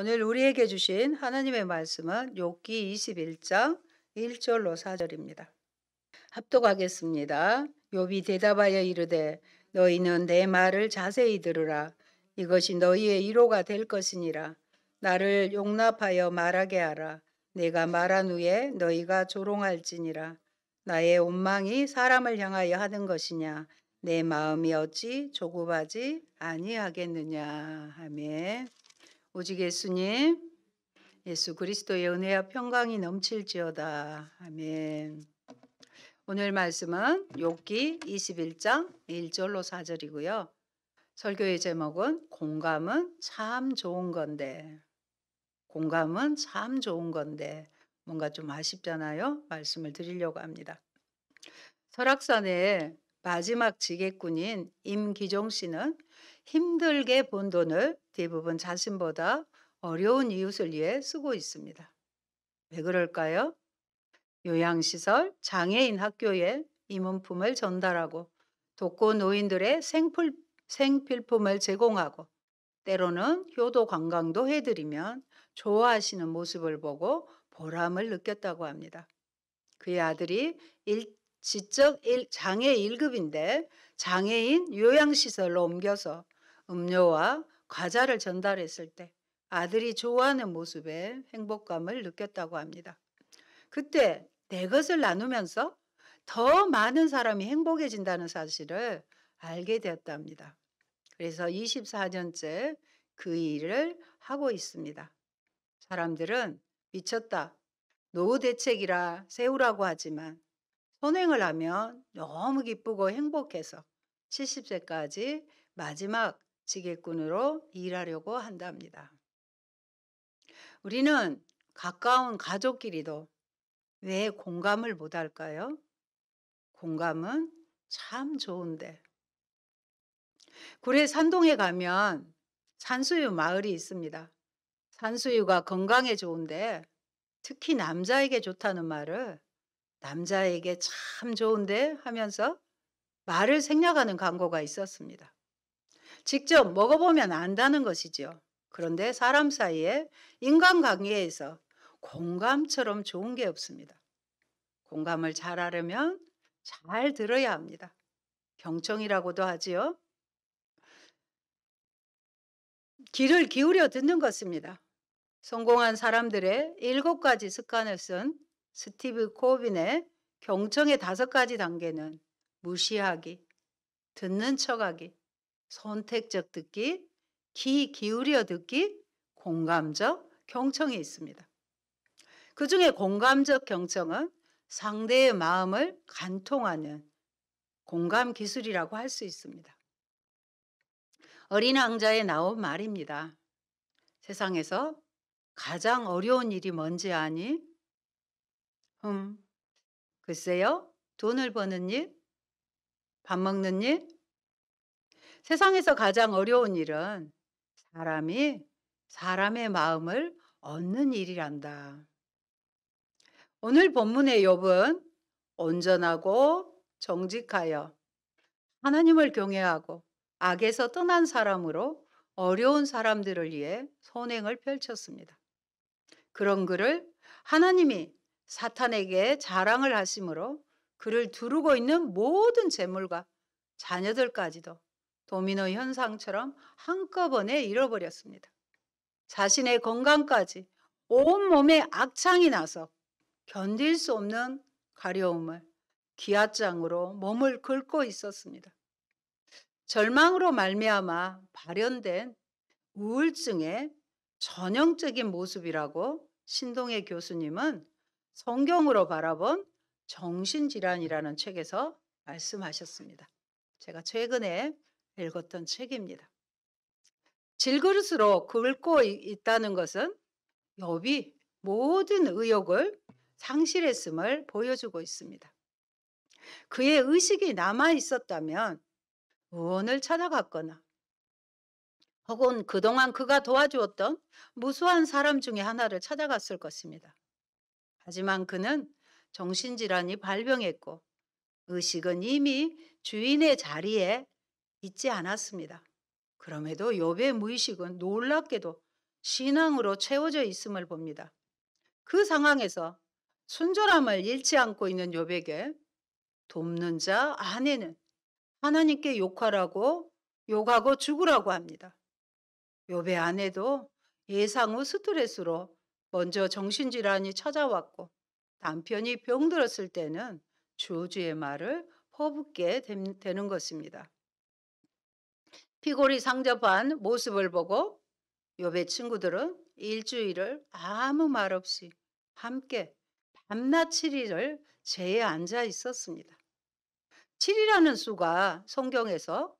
오늘 우리에게 주신 하나님의 말씀은 욥기 21장 1절로 4절입니다. 합독하겠습니다. 욥이 대답하여 이르되 너희는 내 말을 자세히 들으라. 이것이 너희의 위로가 될 것이니라. 나를 용납하여 말하게 하라. 내가 말한 후에 너희가 조롱할지니라. 나의 온망이 사람을 향하여 하는 것이냐. 내 마음이 어찌 조급하지 아니하겠느냐. 아멘. 오직 예수님, 예수 그리스도의 은혜와 평강이 넘칠지어다. 아멘. 오늘 말씀은 욥기 21장 1절로 4절이고요. 설교의 제목은 공감은 참 좋은 건데. 공감은 참 좋은 건데. 뭔가 좀 아쉽잖아요. 말씀을 드리려고 합니다. 설악산의 마지막 지게꾼인 임기종 씨는 힘들게 번 돈을 대부분 자신보다 어려운 이웃을 위해 쓰고 있습니다. 왜 그럴까요? 요양시설, 장애인 학교에 이문품을 전달하고 독거 노인들의 생필품을 제공하고 때로는 효도 관광도 해드리면 좋아하시는 모습을 보고 보람을 느꼈다고 합니다. 그의 아들이 지적 장애 1급인데 장애인 요양시설로 옮겨서 음료와 과자를 전달했을 때 아들이 좋아하는 모습에 행복감을 느꼈다고 합니다. 그때 내 것을 나누면서 더 많은 사람이 행복해진다는 사실을 알게 되었답니다. 그래서 24년째 그 일을 하고 있습니다. 사람들은 미쳤다, 노후 대책이라 세우라고 하지만 선행을 하면 너무 기쁘고 행복해서 70세까지 마지막 지게꾼으로 일하려고 한답니다. 우리는 가까운 가족끼리도 왜 공감을 못할까요? 공감은 참 좋은데. 구례 산동에 가면 산수유 마을이 있습니다. 산수유가 건강에 좋은데 특히 남자에게 좋다는 말을 남자에게 참 좋은데 하면서 말을 생략하는 광고가 있었습니다. 직접 먹어보면 안다는 것이죠. 그런데 사람 사이에 인간관계에서 공감처럼 좋은 게 없습니다. 공감을 잘 하려면 잘 들어야 합니다. 경청이라고도 하지요. 귀를 기울여 듣는 것입니다. 성공한 사람들의 7가지 습관을 쓴 스티브 코빈의 경청의 5가지 단계는 무시하기, 듣는 척하기, 선택적 듣기, 귀 기울여 듣기, 공감적 경청이 있습니다. 그 중에 공감적 경청은 상대의 마음을 관통하는 공감 기술이라고 할 수 있습니다. 어린 왕자에 나온 말입니다. 세상에서 가장 어려운 일이 뭔지 아니? 글쎄요. 돈을 버는 일? 밥 먹는 일? 세상에서 가장 어려운 일은 사람이 사람의 마음을 얻는 일이란다. 오늘 본문의 욥은 온전하고 정직하여 하나님을 경외하고 악에서 떠난 사람으로 어려운 사람들을 위해 선행을 펼쳤습니다. 그런 그를 하나님이 사탄에게 자랑을 하심으로 그를 두르고 있는 모든 재물과 자녀들까지도 도미노 현상처럼 한꺼번에 잃어버렸습니다. 자신의 건강까지 온몸에 악창이 나서 견딜 수 없는 가려움을 기아장으로 몸을 긁고 있었습니다. 절망으로 말미암아 발현된 우울증의 전형적인 모습이라고 신동혜 교수님은 성경으로 바라본 정신질환이라는 책에서 말씀하셨습니다. 제가 최근에 읽었던 책입니다. 질그릇으로 긁고 있다는 것은 욥이 모든 의욕을 상실했음을 보여주고 있습니다. 그의 의식이 남아 있었다면 의원을 찾아갔거나 혹은 그동안 그가 도와주었던 무수한 사람 중에 하나를 찾아갔을 것입니다. 하지만 그는 정신질환이 발병했고 의식은 이미 주인의 자리에 있지 않았습니다. 그럼에도 욥의 무의식은 놀랍게도 신앙으로 채워져 있음을 봅니다. 그 상황에서 순결함을 잃지 않고 있는 욥에게 돕는 자 아내는 하나님께 욕하고 죽으라고 합니다. 욥의 아내도 예상 후 스트레스로 먼저 정신질환이 찾아왔고 남편이 병들었을 때는 주주의 말을 퍼붓게 되는 것입니다. 피골이 상접한 모습을 보고 욥의 친구들은 일주일을 아무 말 없이 함께 밤낮 7일을 재에 앉아 있었습니다. 7이라는 수가 성경에서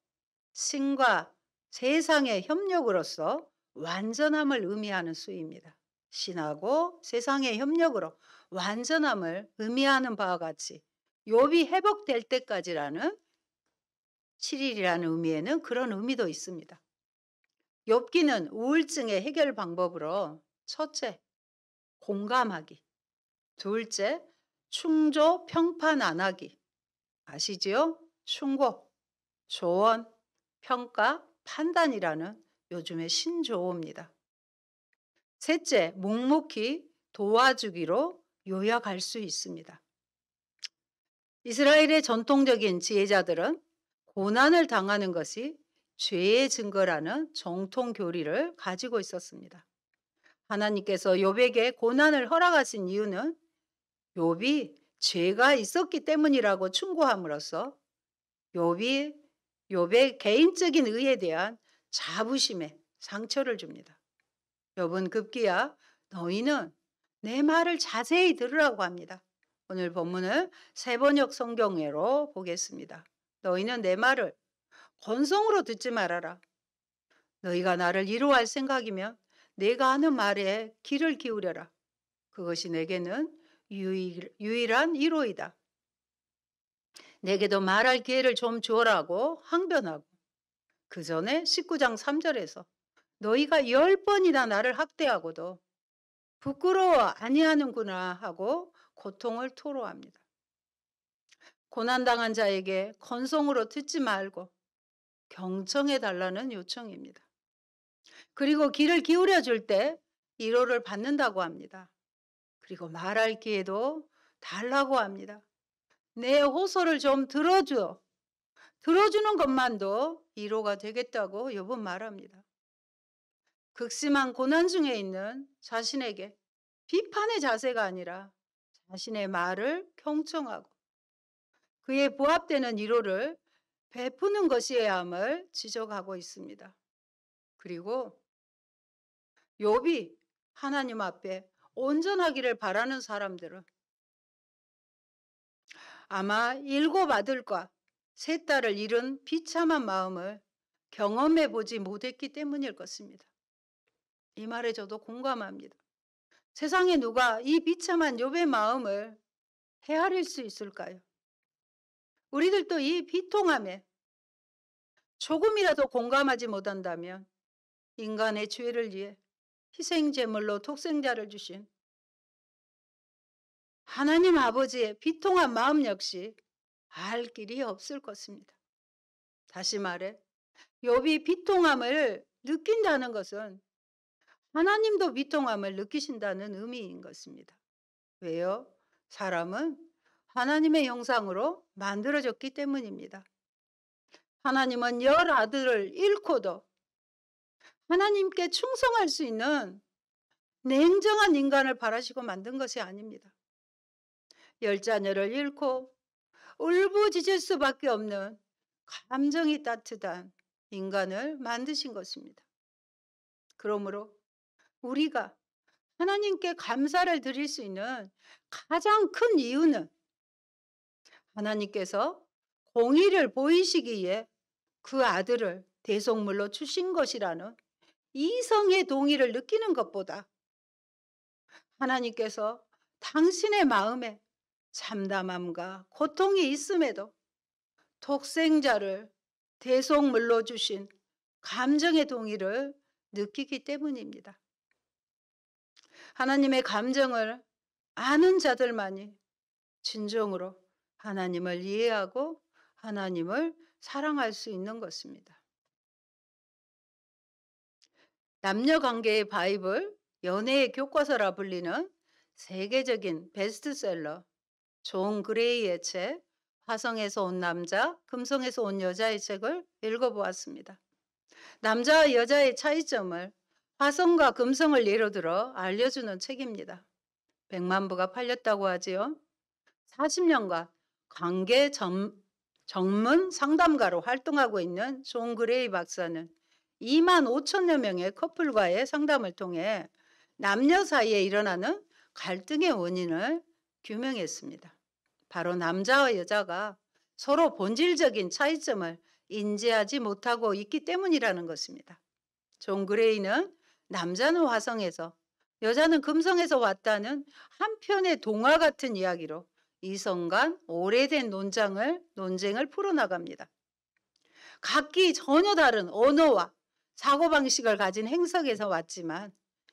신과 세상의 협력으로서 완전함을 의미하는 수입니다. 신하고 세상의 협력으로 완전함을 의미하는 바와 같이 욥이 회복될 때까지라는 7일이라는 의미에는 그런 의미도 있습니다. 욥기는 우울증의 해결 방법으로 첫째, 공감하기. 둘째, 충조 평판 안 하기. 아시지요? 충고, 조언, 평가, 판단이라는 요즘의 신조어입니다. 셋째, 묵묵히 도와주기로 요약할 수 있습니다. 이스라엘의 전통적인 지혜자들은 고난을 당하는 것이 죄의 증거라는 정통 교리를 가지고 있었습니다. 하나님께서 욥에게 고난을 허락하신 이유는 욥이 죄가 있었기 때문이라고 충고함으로써 욥의 개인적인 의에 대한 자부심에 상처를 줍니다. 욥은 급기야 너희는 내 말을 자세히 들으라고 합니다. 오늘 본문을 세번역 성경으로 보겠습니다. 너희는 내 말을 건성으로 듣지 말아라. 너희가 나를 위로할 생각이면 내가 하는 말에 귀를 기울여라. 그것이 내게는 유일한 위로이다. 내게도 말할 기회를 좀 주어라고 항변하고 그 전에 19장 3절에서 너희가 10번이나 나를 학대하고도 부끄러워 아니하는구나 하고 고통을 토로합니다. 고난당한 자에게 건성으로 듣지 말고 경청해 달라는 요청입니다. 그리고 귀를 기울여 줄 때 위로를 받는다고 합니다. 그리고 말할 기회도 달라고 합니다. 내 호소를 좀 들어줘. 들어주는 것만도 위로가 되겠다고 욥은 말합니다. 극심한 고난 중에 있는 자신에게 비판의 자세가 아니라 자신의 말을 경청하고 그에 부합되는 위로를 베푸는 것이어야 함을 지적하고 있습니다. 그리고 욥이 하나님 앞에 온전하기를 바라는 사람들은 아마 7 아들과 3 딸을 잃은 비참한 마음을 경험해 보지 못했기 때문일 것입니다. 이 말에 저도 공감합니다. 세상에 누가 이 비참한 욥의 마음을 헤아릴 수 있을까요? 우리들도 이 비통함에 조금이라도 공감하지 못한다면 인간의 죄를 위해 희생제물로 독생자를 주신 하나님 아버지의 비통한 마음 역시 알 길이 없을 것입니다. 다시 말해 욥이 비통함을 느낀다는 것은 하나님도 비통함을 느끼신다는 의미인 것입니다. 왜요? 사람은 하나님의 형상으로 만들어졌기 때문입니다. 하나님은 10 아들을 잃고도 하나님께 충성할 수 있는 냉정한 인간을 바라시고 만든 것이 아닙니다. 10 자녀를 잃고 울부짖을 수밖에 없는 감정이 따뜻한 인간을 만드신 것입니다. 그러므로 우리가 하나님께 감사를 드릴 수 있는 가장 큰 이유는 하나님께서 공의를 보이시기에 그 아들을 대속물로 주신 것이라는 이성의 동의를 느끼는 것보다 하나님께서 당신의 마음에 참담함과 고통이 있음에도 독생자를 대속물로 주신 감정의 동의를 느끼기 때문입니다. 하나님의 감정을 아는 자들만이 진정으로 하나님을 이해하고 하나님을 사랑할 수 있는 것입니다. 남녀 관계의 바이블, 연애의 교과서라 불리는 세계적인 베스트셀러 존 그레이의 책 화성에서 온 남자, 금성에서 온 여자의 책을 읽어보았습니다. 남자와 여자의 차이점을 화성과 금성을 예로 들어 알려주는 책입니다. 100만 부가 팔렸다고 하지요. 40년간 관계 전문 상담가로 활동하고 있는 존 그레이 박사는 2만 5천여 명의 커플과의 상담을 통해 남녀 사이에 일어나는 갈등의 원인을 규명했습니다. 바로 남자와 여자가 서로 본질적인 차이점을 인지하지 못하고 있기 때문이라는 것입니다. 존 그레이는 남자는 화성에서 여자는 금성에서 왔다는 한편의 동화 같은 이야기로 이성 간 오래된 논쟁을 풀어나갑니다. 각기 전혀 다른 언어와 사고방식을 가진 행성에서 왔지만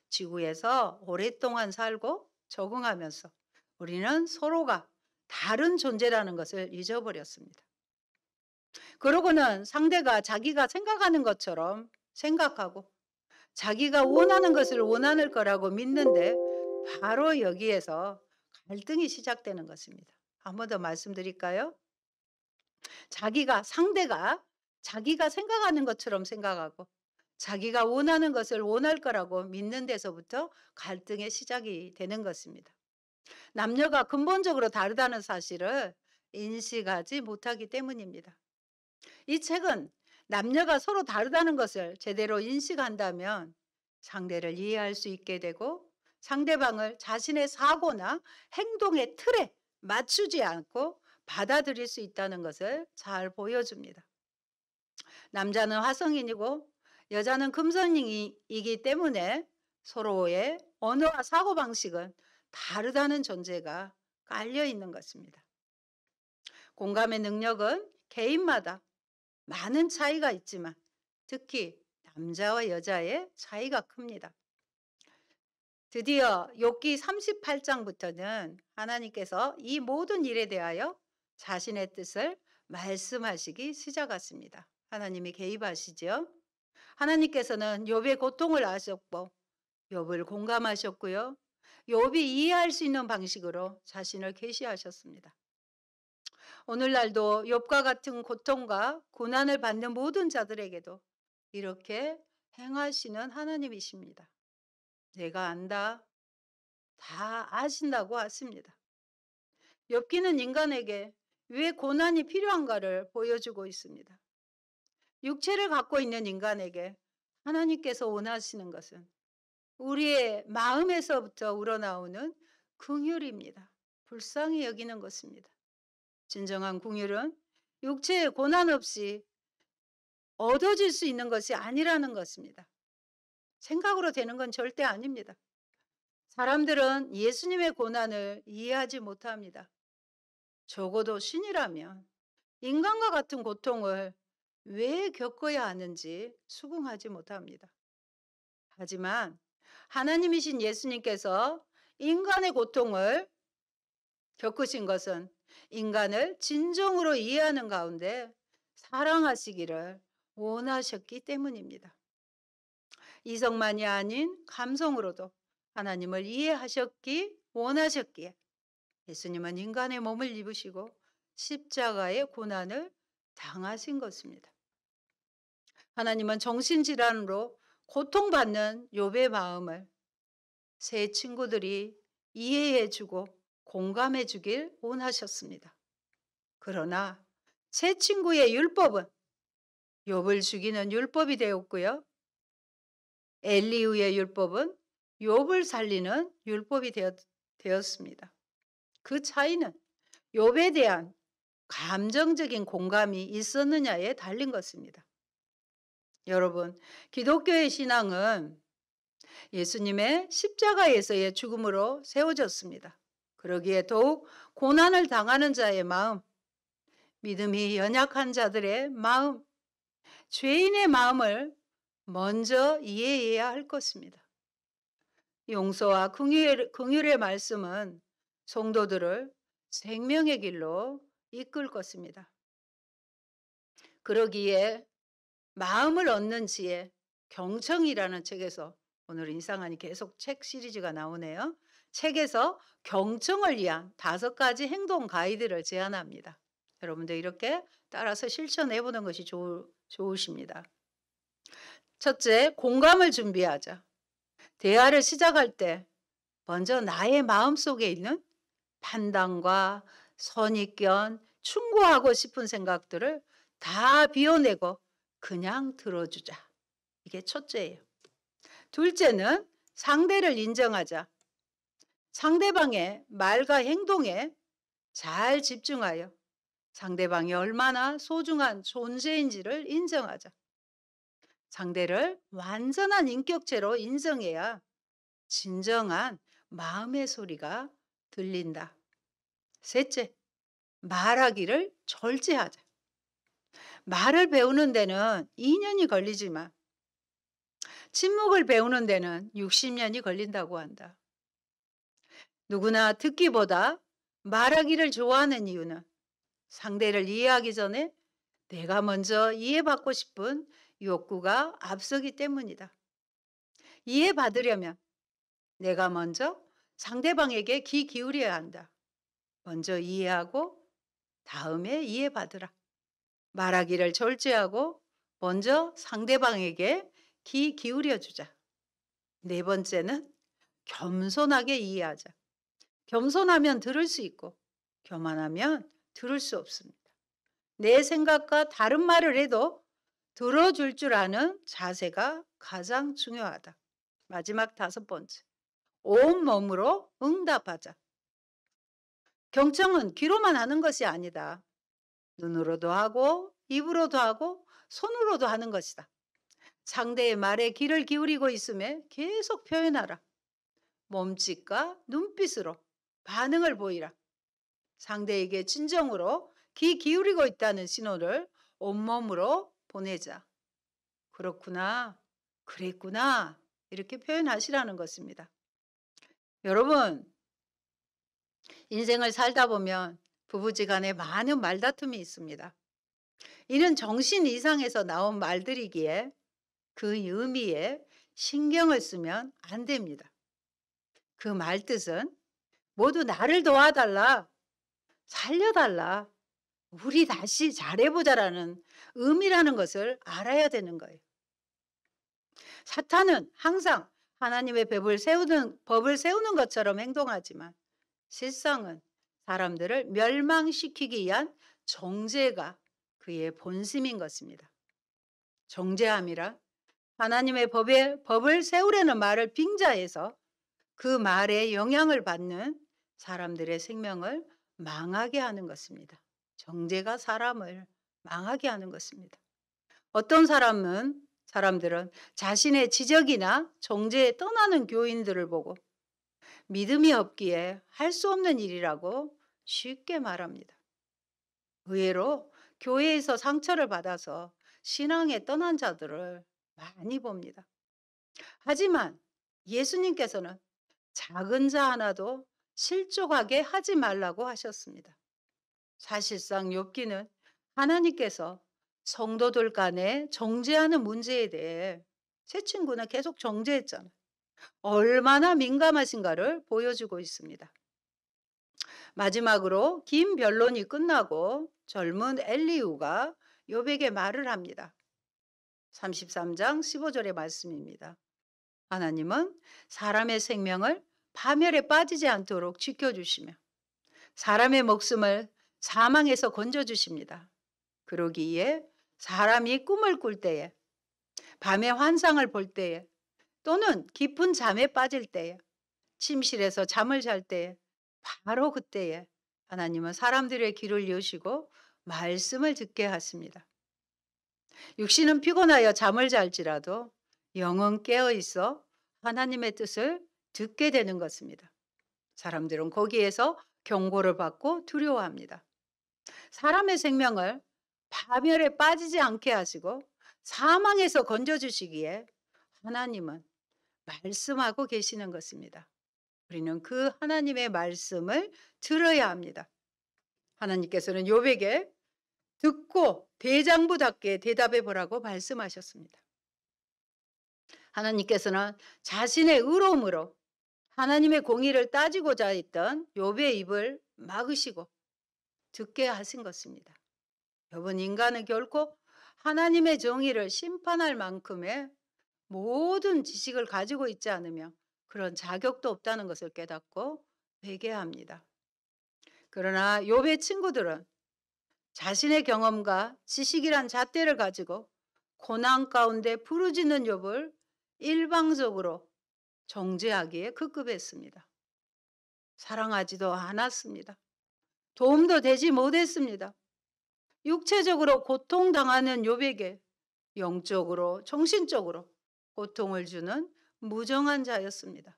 지구에서 오랫동안 살고 적응하면서 우리는 서로가 다른 존재라는 것을 잊어버렸습니다. 그러고는 상대가 자기가 생각하는 것처럼 생각하고 자기가 원하는 것을 원하는 거라고 믿는데 바로 여기에서 갈등이 시작되는 것입니다. 한 번 더 말씀드릴까요? 상대가 자기가 생각하는 것처럼 생각하고 자기가 원하는 것을 원할 거라고 믿는 데서부터 갈등의 시작이 되는 것입니다. 남녀가 근본적으로 다르다는 사실을 인식하지 못하기 때문입니다. 이 책은 남녀가 서로 다르다는 것을 제대로 인식한다면 상대를 이해할 수 있게 되고 상대방을 자신의 사고나 행동의 틀에 맞추지 않고 받아들일 수 있다는 것을 잘 보여줍니다. 남자는 화성인이고 여자는 금성이기 때문에 서로의 언어와 사고방식은 다르다는 존재가 깔려 있는 것입니다. 공감의 능력은 개인마다 많은 차이가 있지만 특히 남자와 여자의 차이가 큽니다. 드디어 욥기 38장부터는 하나님께서 이 모든 일에 대하여 자신의 뜻을 말씀하시기 시작하십니다. 하나님이 개입하시죠. 하나님께서는 욥의 고통을 아셨고 욥을 공감하셨고요. 욥이 이해할 수 있는 방식으로 자신을 계시하셨습니다. 오늘날도 욥과 같은 고통과 고난을 받는 모든 자들에게도 이렇게 행하시는 하나님이십니다. 내가 안다. 다 아신다고 하십니다. 욥기는 인간에게 왜 고난이 필요한가를 보여주고 있습니다. 육체를 갖고 있는 인간에게 하나님께서 원하시는 것은 우리의 마음에서부터 우러나오는 긍휼입니다. 불쌍히 여기는 것입니다. 진정한 긍휼은 육체의 고난 없이 얻어질 수 있는 것이 아니라는 것입니다. 생각으로 되는 건 절대 아닙니다. 사람들은 예수님의 고난을 이해하지 못합니다. 적어도 신이라면 인간과 같은 고통을 왜 겪어야 하는지 수긍하지 못합니다. 하지만 하나님이신 예수님께서 인간의 고통을 겪으신 것은 인간을 진정으로 이해하는 가운데 사랑하시기를 원하셨기 때문입니다. 이성만이 아닌 감성으로도 하나님을 이해하셨기 원하셨기에 예수님은 인간의 몸을 입으시고 십자가의 고난을 당하신 것입니다. 하나님은 정신질환으로 고통받는 욥의 마음을 새 친구들이 이해해주고 공감해주길 원하셨습니다. 그러나 새 친구의 율법은 욥을 죽이는 율법이 되었고요. 엘리후의 율법은 욥을 살리는 율법이 되었습니다. 그 차이는 욥에 대한 감정적인 공감이 있었느냐에 달린 것입니다. 여러분, 기독교의 신앙은 예수님의 십자가에서의 죽음으로 세워졌습니다. 그러기에 더욱 고난을 당하는 자의 마음, 믿음이 연약한 자들의 마음, 죄인의 마음을 먼저 이해해야 할 것입니다. 용서와 긍휼의 말씀은 성도들을 생명의 길로 이끌 것입니다. 그러기에 마음을 얻는 지혜, 경청이라는 책에서 오늘 인상하니 계속 책 시리즈가 나오네요. 책에서 경청을 위한 5가지 행동 가이드를 제안합니다. 여러분들 이렇게 따라서 실천해 보는 것이 좋으십니다. 첫째, 공감을 준비하자. 대화를 시작할 때 먼저 나의 마음속에 있는 판단과 선입견, 충고하고 싶은 생각들을 다 비워내고 그냥 들어주자. 이게 첫째예요. 둘째는 상대를 인정하자. 상대방의 말과 행동에 잘 집중하여 상대방이 얼마나 소중한 존재인지를 인정하자. 상대를 완전한 인격체로 인정해야 진정한 마음의 소리가 들린다. 셋째, 말하기를 절제하자. 말을 배우는 데는 2년이 걸리지만 침묵을 배우는 데는 60년이 걸린다고 한다. 누구나 듣기보다 말하기를 좋아하는 이유는 상대를 이해하기 전에 내가 먼저 이해받고 싶은 욕구가 앞서기 때문이다. 이해받으려면 내가 먼저 상대방에게 귀 기울여야 한다. 먼저 이해하고 다음에 이해받으라. 말하기를 절제하고 먼저 상대방에게 귀 기울여 주자. 네 번째는 겸손하게 이해하자. 겸손하면 들을 수 있고 교만하면 들을 수 없습니다. 내 생각과 다른 말을 해도 들어줄 줄 아는 자세가 가장 중요하다. 마지막 5번째, 온몸으로 응답하자. 경청은 귀로만 하는 것이 아니다. 눈으로도 하고 입으로도 하고 손으로도 하는 것이다. 상대의 말에 귀를 기울이고 있음에 계속 표현하라. 몸짓과 눈빛으로 반응을 보이라. 상대에게 진정으로 귀 기울이고 있다는 신호를 온몸으로 보내자. 그렇구나, 그랬구나 이렇게 표현하시라는 것입니다. 여러분, 인생을 살다 보면 부부지간에 많은 말다툼이 있습니다. 이는 정신 이상에서 나온 말들이기에 그 의미에 신경을 쓰면 안 됩니다. 그 말 뜻은 모두 나를 도와달라, 살려달라, 우리 다시 잘해보자라는 의미라는 것을 알아야 되는 거예요. 사탄은 항상 하나님의 법을 세우는 것처럼 행동하지만 실상은 사람들을 멸망시키기 위한 정죄가 그의 본심인 것입니다. 정죄함이란 하나님의 법을 세우려는 말을 빙자해서 그 말에 영향을 받는 사람들의 생명을 망하게 하는 것입니다. 정죄가 사람을 망하게 하는 것입니다. 어떤 사람들은 자신의 지적이나 정죄에 떠나는 교인들을 보고 믿음이 없기에 할 수 없는 일이라고 쉽게 말합니다. 의외로 교회에서 상처를 받아서 신앙에 떠난 자들을 많이 봅니다. 하지만 예수님께서는 작은 자 하나도 실족하게 하지 말라고 하셨습니다. 사실상 욥기는 하나님께서 성도들 간에 정죄하는 문제에 대해 새 친구는 계속 정죄했잖아요. 얼마나 민감하신가를 보여주고 있습니다. 마지막으로 긴 변론이 끝나고 젊은 엘리후가 욥에게 말을 합니다. 33장 15절의 말씀입니다. 하나님은 사람의 생명을 파멸에 빠지지 않도록 지켜주시며 사람의 목숨을 사망에서 건져주십니다. 그러기에 사람이 꿈을 꿀 때에, 밤에 환상을 볼 때에, 또는 깊은 잠에 빠질 때에, 침실에서 잠을 잘 때에, 바로 그때에 하나님은 사람들의 귀를 여시고 말씀을 듣게 하십니다. 육신은 피곤하여 잠을 잘지라도 영은 깨어 있어 하나님의 뜻을 듣게 되는 것입니다. 사람들은 거기에서 경고를 받고 두려워합니다. 사람의 생명을 파멸에 빠지지 않게 하시고 사망에서 건져주시기에 하나님은 말씀하고 계시는 것입니다. 우리는 그 하나님의 말씀을 들어야 합니다. 하나님께서는 욥에게 듣고 대장부답게 대답해 보라고 말씀하셨습니다. 하나님께서는 자신의 의로움으로 하나님의 공의를 따지고자 했던 욥의 입을 막으시고 듣게 하신 것입니다. 욥은 인간은 결코 하나님의 정의를 심판할 만큼의 모든 지식을 가지고 있지 않으며 그런 자격도 없다는 것을 깨닫고 회개합니다. 그러나 욥의 친구들은 자신의 경험과 지식이란 잣대를 가지고 고난 가운데 부르짖는 욥을 일방적으로 정죄하기에 급급했습니다. 사랑하지도 않았습니다. 도움도 되지 못했습니다. 육체적으로 고통당하는 욥에게 영적으로 정신적으로 고통을 주는 무정한 자였습니다.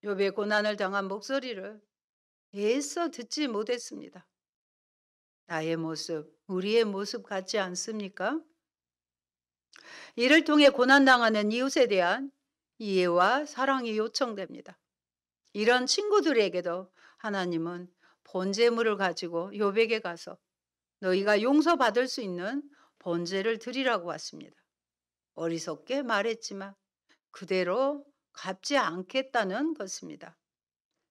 욥의 고난을 당한 목소리를 애써 듣지 못했습니다. 나의 모습, 우리의 모습 같지 않습니까? 이를 통해 고난당하는 이웃에 대한 이해와 사랑이 요청됩니다. 이런 친구들에게도 하나님은 번제물을 가지고 욥에게 가서 너희가 용서받을 수 있는 번제를 드리라고 하십니다. 어리석게 말했지만 그대로 갚지 않겠다는 것입니다.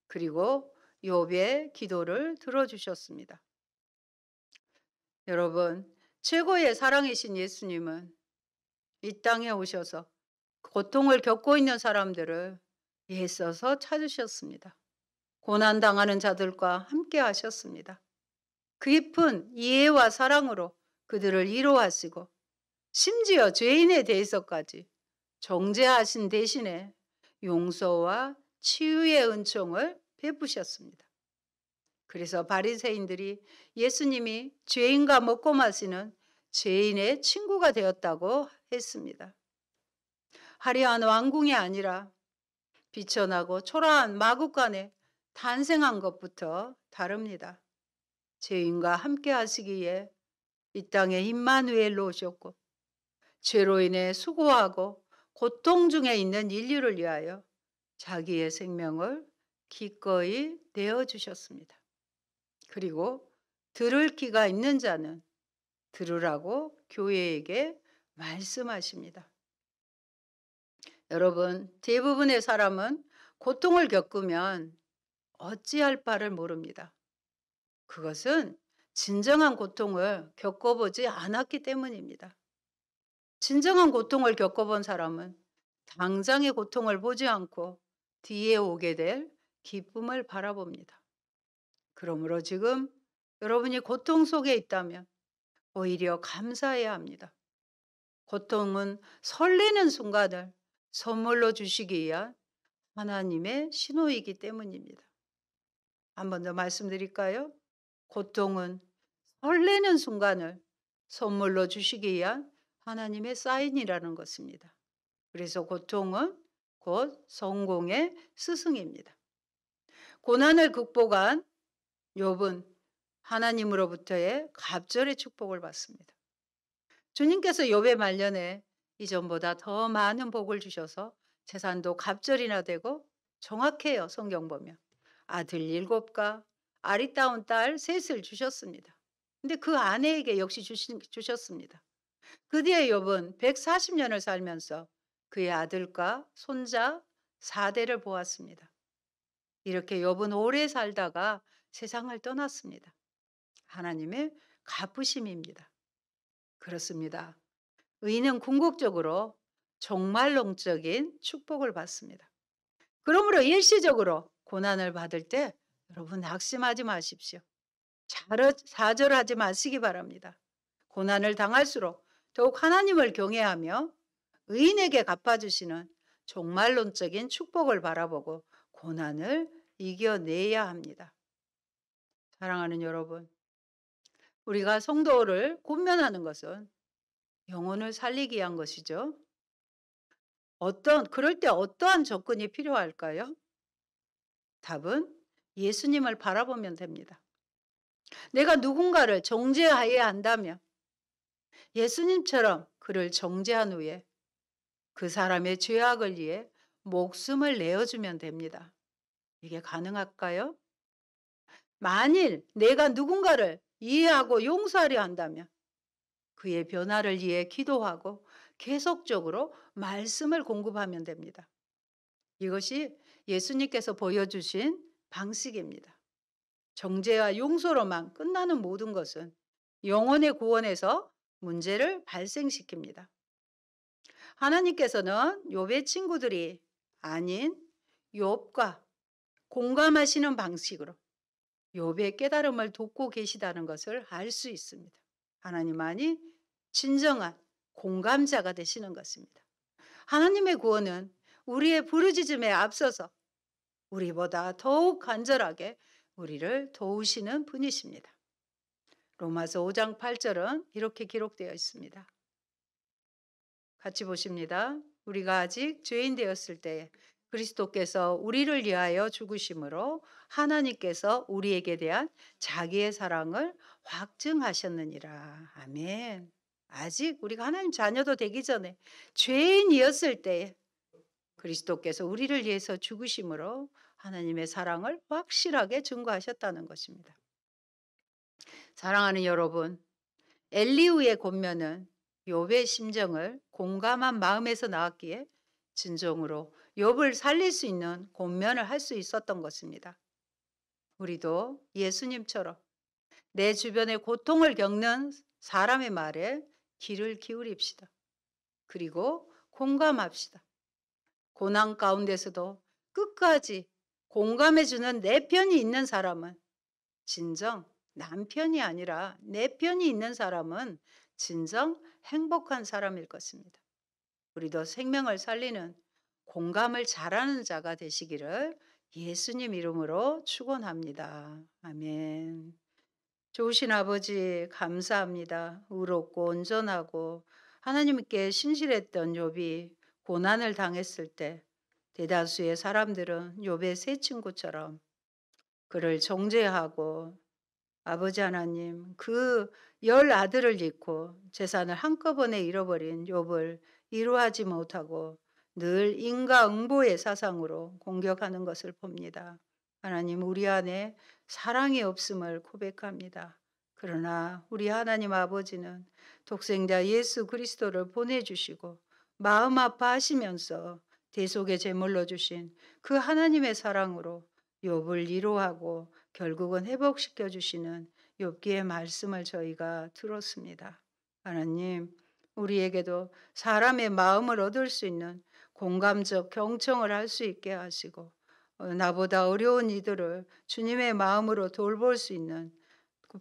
그리고 욥의 기도를 들어주셨습니다. 여러분, 최고의 사랑이신 예수님은 이 땅에 오셔서 고통을 겪고 있는 사람들을 애써서 찾으셨습니다. 고난당하는 자들과 함께 하셨습니다. 깊은 이해와 사랑으로 그들을 위로하시고 심지어 죄인에 대해서까지 정죄하신 대신에 용서와 치유의 은총을 베푸셨습니다. 그래서 바리새인들이 예수님이 죄인과 먹고 마시는 죄인의 친구가 되었다고 했습니다. 화려한 왕궁이 아니라 비천하고 초라한 마구간에 탄생한 것부터 다릅니다. 죄인과 함께 하시기에 이 땅에 임마누엘로 오셨고 죄로 인해 수고하고 고통 중에 있는 인류를 위하여 자기의 생명을 기꺼이 내어주셨습니다. 그리고 들을 귀가 있는 자는 들으라고 교회에게 말씀하십니다. 여러분, 대부분의 사람은 고통을 겪으면 어찌할 바를 모릅니다. 그것은 진정한 고통을 겪어보지 않았기 때문입니다. 진정한 고통을 겪어본 사람은 당장의 고통을 보지 않고 뒤에 오게 될 기쁨을 바라봅니다. 그러므로 지금 여러분이 고통 속에 있다면 오히려 감사해야 합니다. 고통은 설레는 순간을 선물로 주시기 위한 하나님의 신호이기 때문입니다. 한 번 더 말씀드릴까요? 고통은 설레는 순간을 선물로 주시기 위한 하나님의 사인이라는 것입니다. 그래서 고통은 곧 성공의 스승입니다. 고난을 극복한 욥은 하나님으로부터의 갑절의 축복을 받습니다. 주님께서 욥의 말년에 이전보다 더 많은 복을 주셔서 재산도 갑절이나 되고 정확해요. 성경 보면. 아들 7과 아리따운 딸 3을 주셨습니다. 근데 그 아내에게 역시 주셨습니다. 그 뒤에 욥은 140년을 살면서 그의 아들과 손자 4대를 보았습니다. 이렇게 욥은 오래 살다가 세상을 떠났습니다. 하나님의 갚으심입니다. 그렇습니다. 의인은 궁극적으로 종말론적인 축복을 받습니다. 그러므로 일시적으로 고난을 받을 때 여러분 낙심하지 마십시오. 좌절하지 마시기 바랍니다. 고난을 당할수록 더욱 하나님을 경외하며 의인에게 갚아주시는 종말론적인 축복을 바라보고 고난을 이겨내야 합니다. 사랑하는 여러분, 우리가 성도를 권면하는 것은 영혼을 살리기 위한 것이죠. 그럴 때 어떠한 접근이 필요할까요? 답은 예수님을 바라보면 됩니다. 내가 누군가를 정죄해야 한다면 예수님처럼 그를 정죄한 후에 그 사람의 죄악을 위해 목숨을 내어주면 됩니다. 이게 가능할까요? 만일 내가 누군가를 이해하고 용서하려 한다면 그의 변화를 위해 기도하고 계속적으로 말씀을 공급하면 됩니다. 이것이 예수님께서 보여주신 방식입니다. 정죄와 용서로만 끝나는 모든 것은 영혼의 구원에서 문제를 발생시킵니다. 하나님께서는 욥의 친구들이 아닌 욥과 공감하시는 방식으로 욥의 깨달음을 돕고 계시다는 것을 알 수 있습니다. 하나님만이 진정한 공감자가 되시는 것입니다. 하나님의 구원은 우리의 부르짖음에 앞서서 우리보다 더욱 간절하게 우리를 도우시는 분이십니다. 로마서 5장 8절은 이렇게 기록되어 있습니다. 같이 보십니다. 우리가 아직 죄인 되었을 때에 그리스도께서 우리를 위하여 죽으심으로 하나님께서 우리에게 대한 자기의 사랑을 확증하셨느니라. 아멘. 아직 우리가 하나님 자녀도 되기 전에 죄인이었을 때에 그리스도께서 우리를 위해서 죽으심으로 하나님의 사랑을 확실하게 증거하셨다는 것입니다. 사랑하는 여러분, 엘리후의 권면은 욥의 심정을 공감한 마음에서 나왔기에 진정으로 욥을 살릴 수 있는 권면을 할 수 있었던 것입니다. 우리도 예수님처럼 내 주변에 고통을 겪는 사람의 말에 귀를 기울입시다. 그리고 공감합시다. 고난 가운데서도 끝까지 공감해주는 내 편이 있는 사람은 진정 남편이 아니라 내 편이 있는 사람은 진정 행복한 사람일 것입니다. 우리도 생명을 살리는 공감을 잘하는 자가 되시기를 예수님 이름으로 축원합니다. 아멘. 좋으신 아버지 감사합니다. 의롭고 온전하고 하나님께 신실했던 욥이 고난을 당했을 때 대다수의 사람들은 욥의 세 친구처럼 그를 정죄하고 아버지 하나님 그 10아들을 잃고 재산을 한꺼번에 잃어버린 욥을 이루하지 못하고 늘 인과응보의 사상으로 공격하는 것을 봅니다. 하나님 우리 안에 사랑이 없음을 고백합니다. 그러나 우리 하나님 아버지는 독생자 예수 그리스도를 보내주시고 마음 아파하시면서 대속의 제물로 주신 그 하나님의 사랑으로 욥을 위로하고 결국은 회복시켜 주시는 욥기의 말씀을 저희가 들었습니다. 하나님, 우리에게도 사람의 마음을 얻을 수 있는 공감적 경청을 할 수 있게 하시고 나보다 어려운 이들을 주님의 마음으로 돌볼 수 있는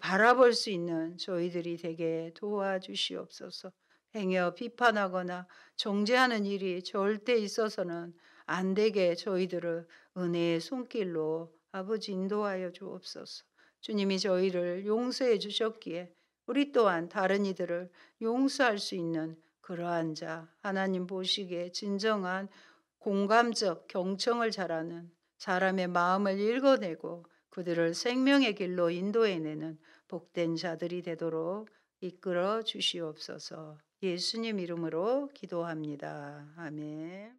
바라볼 수 있는 저희들이 되게 도와주시옵소서. 행여 비판하거나 정죄하는 일이 절대 있어서는 안 되게 저희들을 은혜의 손길로 아버지 인도하여 주옵소서. 주님이 저희를 용서해 주셨기에 우리 또한 다른 이들을 용서할 수 있는 그러한 자, 하나님 보시기에 진정한 공감적 경청을 잘하는 사람의 마음을 읽어내고 그들을 생명의 길로 인도해내는 복된 자들이 되도록 이끌어 주시옵소서. 예수님 이름으로 기도합니다. 아멘.